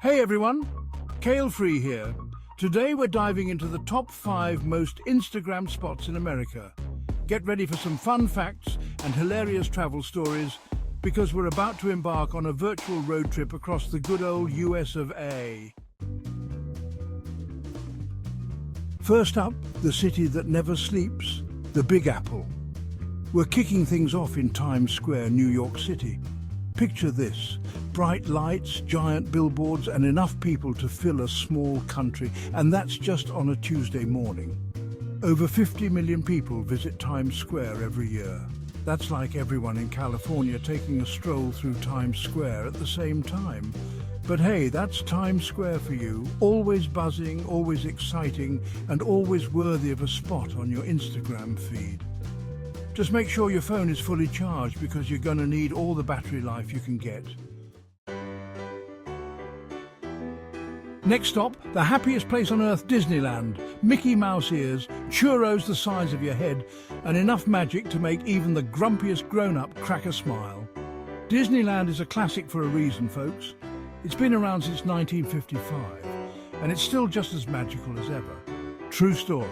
Hey everyone, Kale Free here. Today we're diving into the top 5 most Instagram spots in America. Get ready for some fun facts and hilarious travel stories because we're about to embark on a virtual road trip across the good old US of A. First up, the city that never sleeps, the Big Apple. We're kicking things off in Times Square, New York City. Picture this, bright lights, giant billboards, and enough people to fill a small country, and that's just on a Tuesday morning. Over 50 million people visit Times Square every year. That's like everyone in California taking a stroll through Times Square at the same time. But hey, that's Times Square for you, always buzzing, always exciting, and always worthy of a spot on your Instagram feed. Just make sure your phone is fully charged because you're going to need all the battery life you can get. Next stop, the happiest place on earth, Disneyland. Mickey Mouse ears, churros the size of your head, and enough magic to make even the grumpiest grown-up crack a smile. Disneyland is a classic for a reason, folks. It's been around since 1955, and it's still just as magical as ever. True story.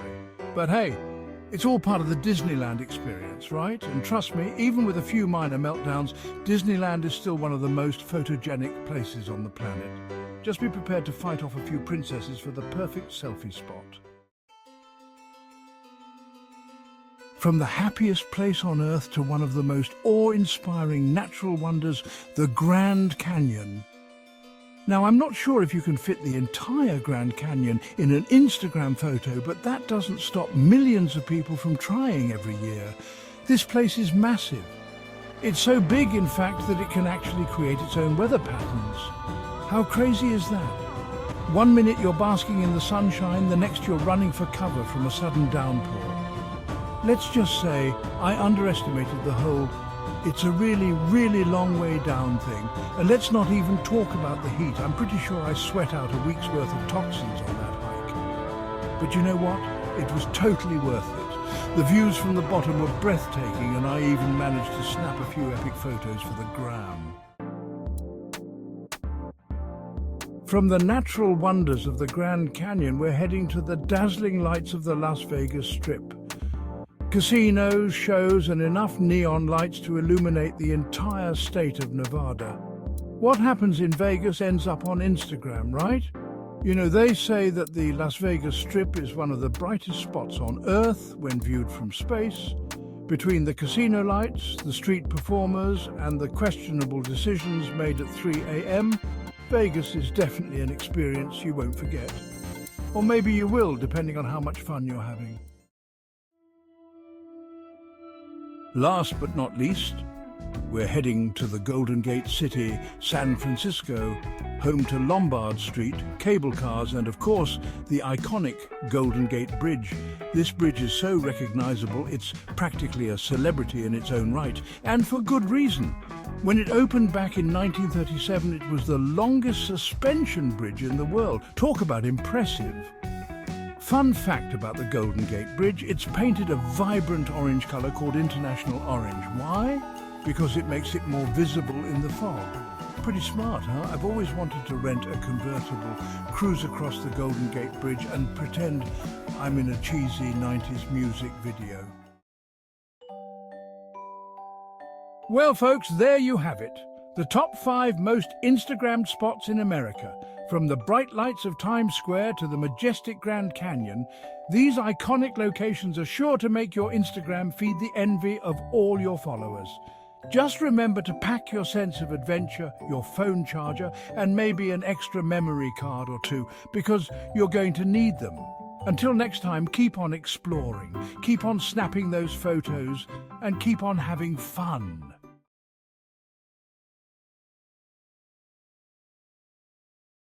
But hey, it's all part of the Disneyland experience, right? And trust me, even with a few minor meltdowns, Disneyland is still one of the most photogenic places on the planet. Just be prepared to fight off a few princesses for the perfect selfie spot. From the happiest place on earth to one of the most awe-inspiring natural wonders, the Grand Canyon. Now, I'm not sure if you can fit the entire Grand Canyon in an Instagram photo, but that doesn't stop millions of people from trying every year. This place is massive. It's so big, in fact, that it can actually create its own weather patterns. How crazy is that? One minute you're basking in the sunshine, the next you're running for cover from a sudden downpour. Let's just say I underestimated the whole "it's a really long way down" thing. And let's not even talk about the heat. I'm pretty sure I sweat out a week's worth of toxins on that hike. But you know what? It was totally worth it. The views from the bottom were breathtaking, and I even managed to snap a few epic photos for the gram. From the natural wonders of the Grand Canyon, we're heading to the dazzling lights of the Las Vegas Strip. Casinos, shows, and enough neon lights to illuminate the entire state of Nevada. What happens in Vegas ends up on Instagram, right? You know, they say that the Las Vegas Strip is one of the brightest spots on Earth when viewed from space. Between the casino lights, the street performers, and the questionable decisions made at 3 a.m., Vegas is definitely an experience you won't forget. Or maybe you will, depending on how much fun you're having. Last but not least, we're heading to the Golden Gate City, San Francisco, home to Lombard Street, cable cars, and of course, the iconic Golden Gate Bridge. This bridge is so recognizable, it's practically a celebrity in its own right, and for good reason. When it opened back in 1937, it was the longest suspension bridge in the world. Talk about impressive. Fun fact about the Golden Gate Bridge, it's painted a vibrant orange colour called International Orange. Why? Because it makes it more visible in the fog. Pretty smart, huh? I've always wanted to rent a convertible, cruise across the Golden Gate Bridge and pretend I'm in a cheesy 90s music video. Well folks, there you have it. The top 5 most Instagrammed spots in America. From the bright lights of Times Square to the majestic Grand Canyon, these iconic locations are sure to make your Instagram feed the envy of all your followers. Just remember to pack your sense of adventure, your phone charger, and maybe an extra memory card or two, because you're going to need them. Until next time, keep on exploring, keep on snapping those photos, and keep on having fun.